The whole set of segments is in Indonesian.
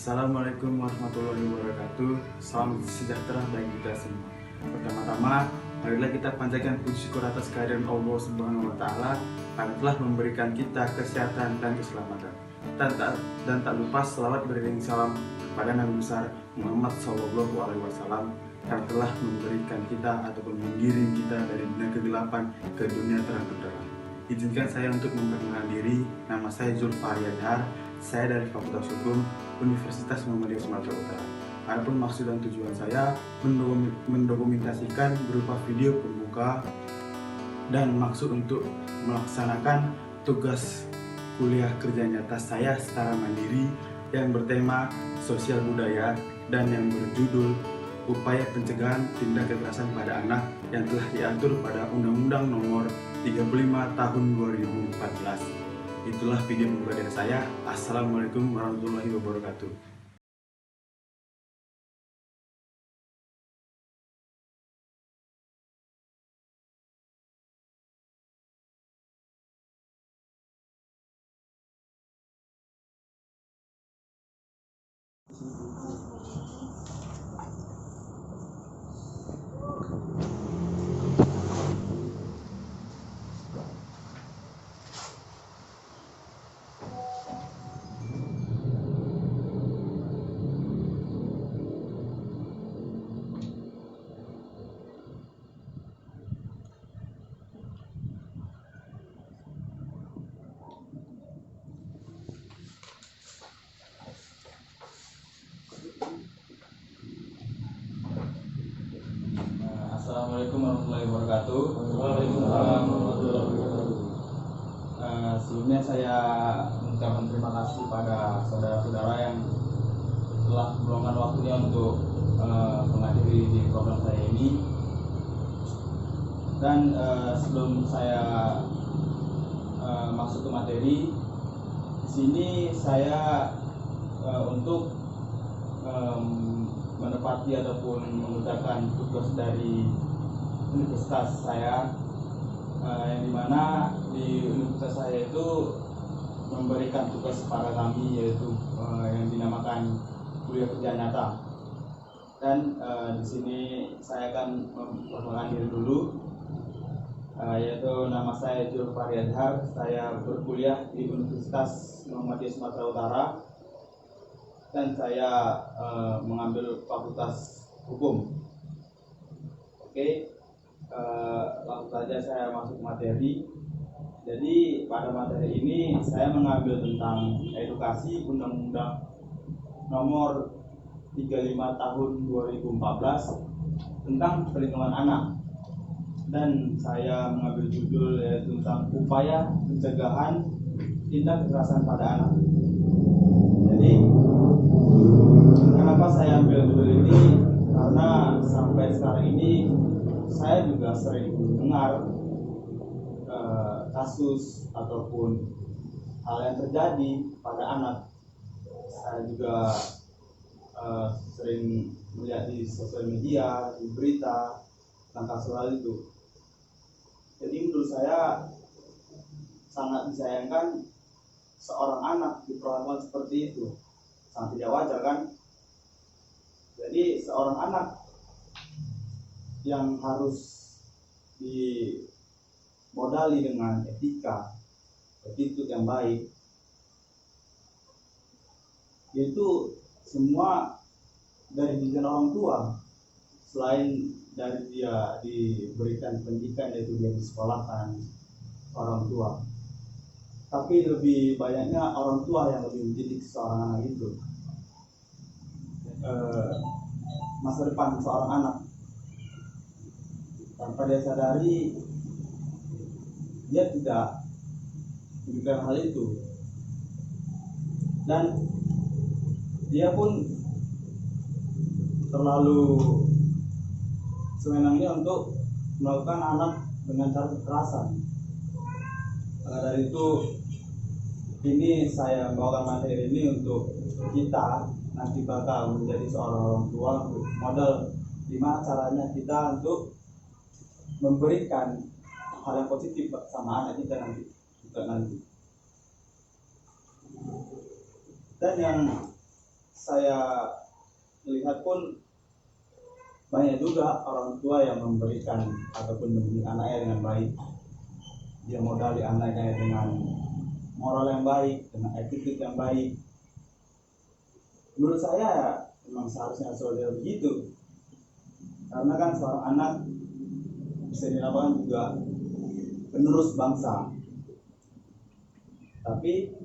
Assalamualaikum warahmatullahi wabarakatuh. Salam sejahtera bagi kita semua. Pertama-tama, marilah kita panjatkan puji syukur atas kehadiran Allah Subhanahu wa taala yang telah memberikan kita kesehatan dan keselamatan. Dan tak lupa selawat beriring salam kepada Nabi besar Muhammad Shallallahu alaihi wasallam yang telah memberikan kita ataupun menggiring kita dari dunia kegelapan ke dunia terang benderang. Izinkan saya untuk memperkenalkan diri. Nama saya Zulfari Adhar. Saya dari Fakultas Hukum Universitas Muhammadiyah Sumatera Utara. Adapun maksud dan tujuan saya mendokumentasikan berupa video pembuka dan maksud untuk melaksanakan tugas kuliah kerja nyata saya secara mandiri yang bertema sosial budaya dan yang berjudul upaya pencegahan tindak kekerasan pada anak yang telah diatur pada Undang-Undang Nomor 35 Tahun 2014. Itulah video pembuka dari saya. Assalamualaikum warahmatullahi wabarakatuh. Assalamualaikum warahmatullahi wabarakatuh. Waalaikumsalam warahmatullahi wabarakatuh. Sebelumnya saya mengucapkan terima kasih pada saudara-saudara yang telah meluangkan waktunya untuk menghadiri di program saya ini. Dan sebelum saya masuk ke materi, di sini saya untuk menepati ataupun mengerjakan tugas dari universitas saya, yang dimana di universitas saya itu memberikan tugas kepada kami, yaitu yang dinamakan kuliah kerja nyata. Dan di sini saya akan memperkenalkan diri dulu, yaitu nama saya Zulfari Adhar. Saya berkuliah di Universitas Muhammadiyah Sumatera Utara dan saya mengambil fakultas hukum. Oke, langsung saja saya masuk materi. Jadi pada materi ini saya mengambil tentang edukasi, Undang-Undang Nomor 35 Tahun 2014 tentang perlindungan anak, dan saya mengambil judul yaitu tentang upaya pencegahan tindak kekerasan pada anak. Jadi kenapa saya ambil judul ini? Karena sampai sekarang ini saya juga sering mendengar kasus ataupun hal yang terjadi pada anak. Saya juga sering melihat di sosial media, di berita tentang kasus hal itu. Jadi menurut saya sangat disayangkan seorang anak diperlakukan seperti itu. Sangat tidak wajar, kan? Jadi seorang anak yang harus dimodali dengan etika, attitude yang baik, itu semua dari didikan orang tua. Selain dari dia diberikan pendidikan, yaitu dia disekolahkan orang tua, tapi lebih banyaknya orang tua yang lebih mendidik seorang anak itu. Masa depan seorang anak, tanpa dia sadari, dia tidak menunjukkan hal itu, dan dia pun terlalu sewenangnya untuk melakukan anak dengan cara kekerasan. Maka dari itu, ini saya membawakan materi ini untuk kita nanti bakal menjadi seorang orang tua, model gimana caranya kita untuk memberikan hal yang positif sama anak kita nanti. Dan yang saya lihat pun banyak juga orang tua yang memberikan ataupun mendidik anaknya dengan baik. Dia modali anaknya dengan moral yang baik, dengan attitude yang baik. Menurut saya memang seharusnya seperti begitu. Karena kan seorang anak bisa dilakukan juga penerus bangsa. Tapi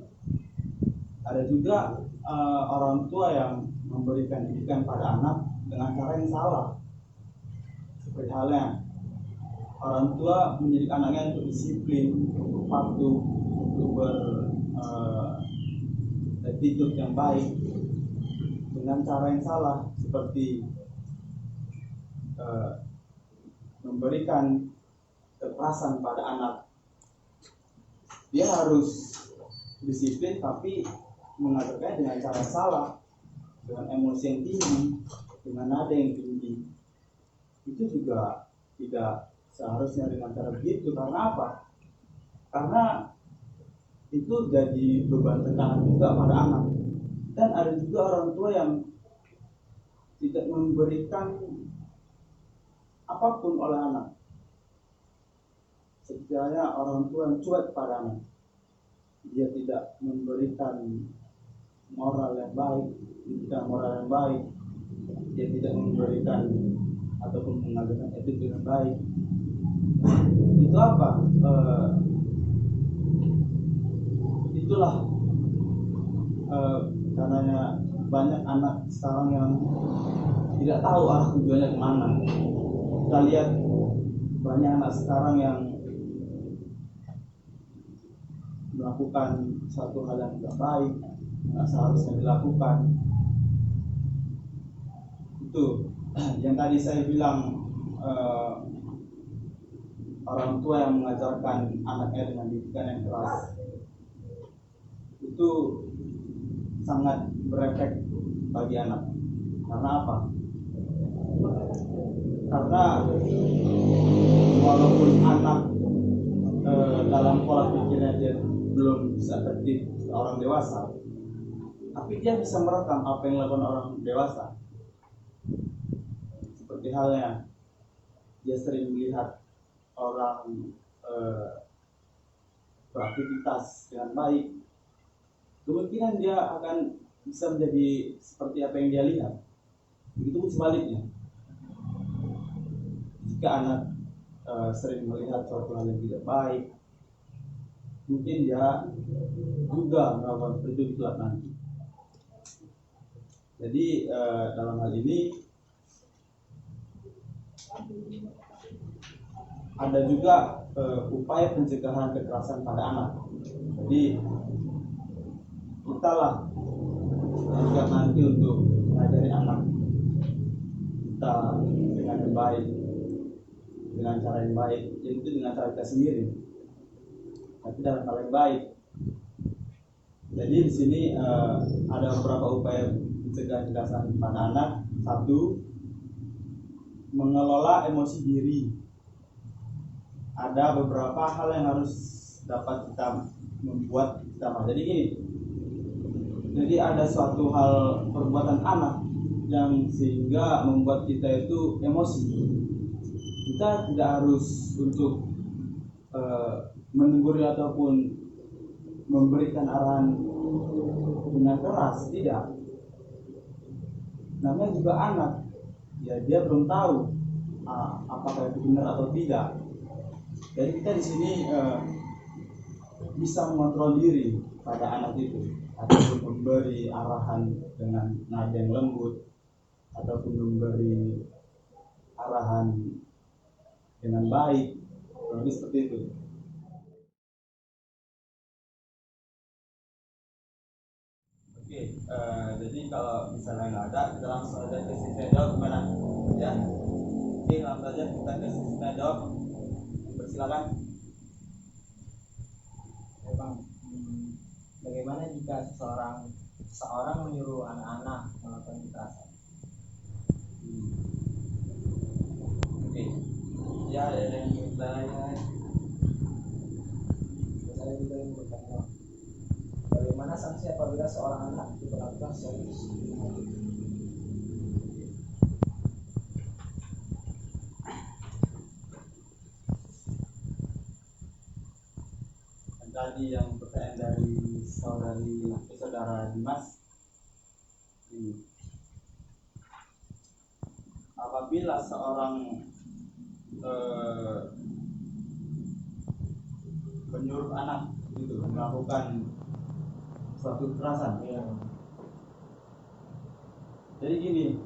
ada juga orang tua yang memberikan didikan pada anak dengan cara yang salah. Seperti halnya orang tua mendidik anaknya untuk disiplin, untuk patuh, untuk attitude yang baik dengan cara yang salah, seperti memberikan kekerasan pada anak. Dia harus disiplin tapi mengajarkannya dengan cara salah, dengan emosi yang tinggi, dengan nada yang tinggi. Itu juga tidak seharusnya dengan cara begitu. Karena apa? Karena itu jadi beban tekanan juga pada anak. Dan ada juga orang tua yang tidak memberikan apapun oleh anak. Sebenarnya orang tua yang cuek pada anak. Dia tidak memberikan moral yang baik, tidak moral yang baik. Dia tidak memberikan ataupun mengajarkan etik dengan baik. Itu apa? Itulah karenanya banyak anak sekarang yang tidak tahu arah tujuannya kemana. Kita lihat banyak anak sekarang yang melakukan satu hal yang tidak baik, nggak seharusnya dilakukan. Itu yang tadi saya bilang, orang tua yang mengajarkan anaknya dengan didikan yang keras itu sangat berefek bagi anak. Karena apa? Karena walaupun anak dalam pola pikirnya dia belum bisa tertib orang dewasa, tapi dia bisa merekam apa yang dilakukan orang dewasa. Seperti halnya dia sering melihat orang beraktivitas dengan baik, kemungkinan dia akan bisa menjadi seperti apa yang dia lihat. Begitu sebaliknya, jika anak sering melihat suatu hal yang tidak baik, mungkin dia juga melakukan seperti itu kelak nanti. Jadi dalam hal ini ada juga upaya pencegahan kekerasan pada anak. Jadi kita lah juga nanti untuk mengajari anak kita dengan yang baik, dengan cara yang baik, yaitu dengan cara kita sendiri, tapi dalam hal yang baik. Jadi di sini ada beberapa upaya pencegahan kekerasan pada anak. Satu, mengelola emosi diri. Ada beberapa hal yang harus dapat kita membuat kita. Jadi gini, jadi ada suatu hal perbuatan anak yang sehingga membuat kita itu emosi. Kita tidak harus untuk menegur ataupun memberikan arahan dengan keras, tidak. Namanya juga anak, ya dia belum tahu apakah itu benar atau tidak. Jadi kita di sini bisa mengontrol diri pada anak itu, ataupun memberi arahan dengan nada yang lembut, ataupun memberi arahan dengan baik, lebih seperti itu. Oke, jadi kalau misalnya nggak ada, kita langsung aja ke sesi jawab gimana? Ya, oke, langsung aja kita ke sesi jawab. Persilakan. Ya, Bang, bagaimana jika seseorang menyuruh anak-anak melakukan kekerasan? Oke, ya ada yang bertanya. Saya juga ingin bertanya, bagaimana sanksi apabila seorang anak diperlakukan secara diskriminatif? Tadi yang pertanyaan dari saudara Dimas ini, apabila seorang menyuruh anak itu melakukan suatu kekerasan, jadi gini,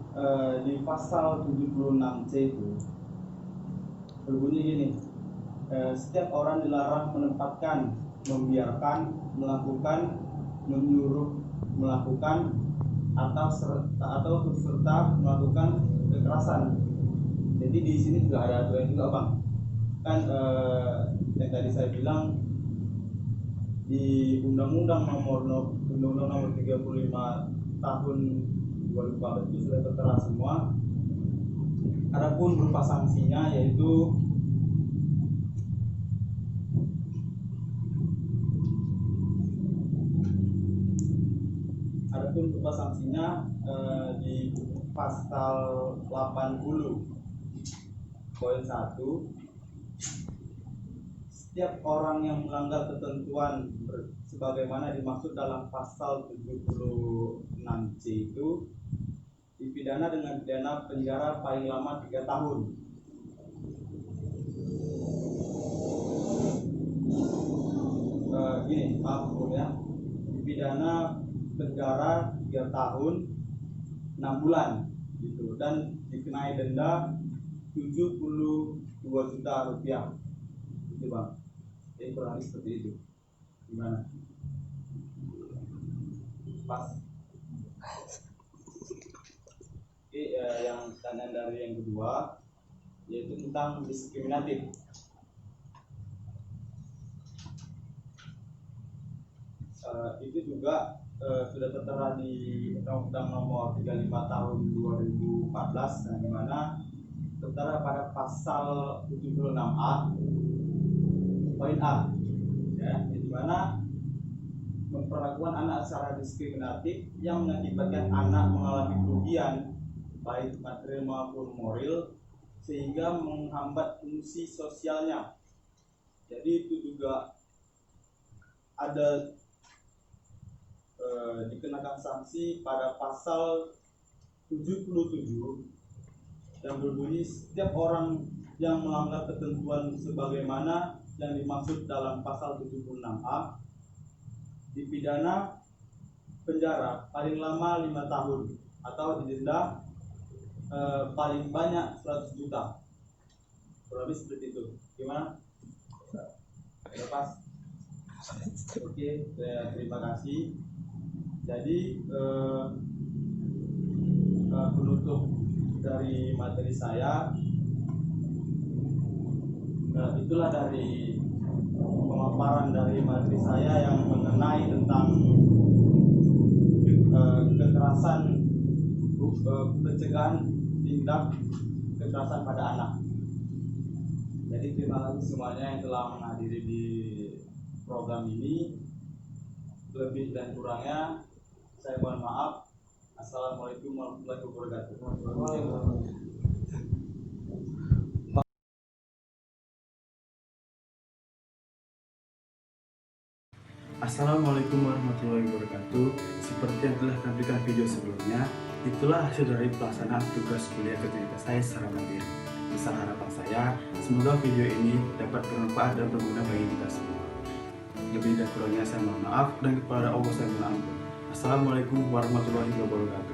di pasal 76C itu berbunyi gini, setiap orang dilarang menempatkan, membiarkan, melakukan, menyuruh melakukan atau serta melakukan kekerasan. Jadi di sini juga ada aturan juga, Bang. Kan yang tadi saya bilang di Undang-Undang nomor 35 tahun 2014 itu sudah tertera semua. Adapun berupa sanksinya yaitu di pasal 80 poin 1, setiap orang yang melanggar ketentuan sebagaimana dimaksud dalam pasal 76C itu dipidana dengan pidana penjara paling lama 3 tahun. Dipidana penjara 3 tahun 6 bulan gitu, dan dikenai denda 72 juta rupiah gitu, Bang. Jadi kurang lebih seperti itu. Gimana? Pas. Oke, yang tanya dari yang kedua yaitu tentang diskriminatif. Itu juga sudah tertera di Undang-Undang nomor 35 tahun 2014, yang dimana tertera pada pasal 76A poin A, ya, yang dimana memperlakukan anak secara diskriminatif yang mengakibatkan anak mengalami kerugian baik material maupun moral sehingga menghambat fungsi sosialnya. Jadi itu juga ada dikenakan sanksi pada pasal 77 yang berbunyi setiap orang yang melanggar ketentuan sebagaimana yang dimaksud dalam pasal 76A dipidana penjara paling lama 5 tahun atau didenda paling banyak 100 juta. Kurang lebih seperti itu. Gimana? Lepas? Oke, terima kasih. Jadi penutup dari materi saya, itulah dari pemaparan dari materi saya yang mengenai tentang kekerasan, pencegahan tindak kekerasan pada anak. Jadi terima kasih semuanya yang telah menghadiri di program ini. Lebih dan kurangnya saya mohon maaf. Assalamualaikum warahmatullahi wabarakatuh. Assalamualaikum warahmatullahi wabarakatuh. Seperti yang telah tampilkan video sebelumnya, itulah hasil dari pelaksanaan tugas kuliah ketika saya secara mandiri. Besar harapan saya, semoga video ini dapat bermanfaat dan berguna bagi kita semua. Lebih dan kurangnya saya mohon maaf, dan kepada Allah saya mohon ampun. Assalamualaikum warahmatullahi wabarakatuh.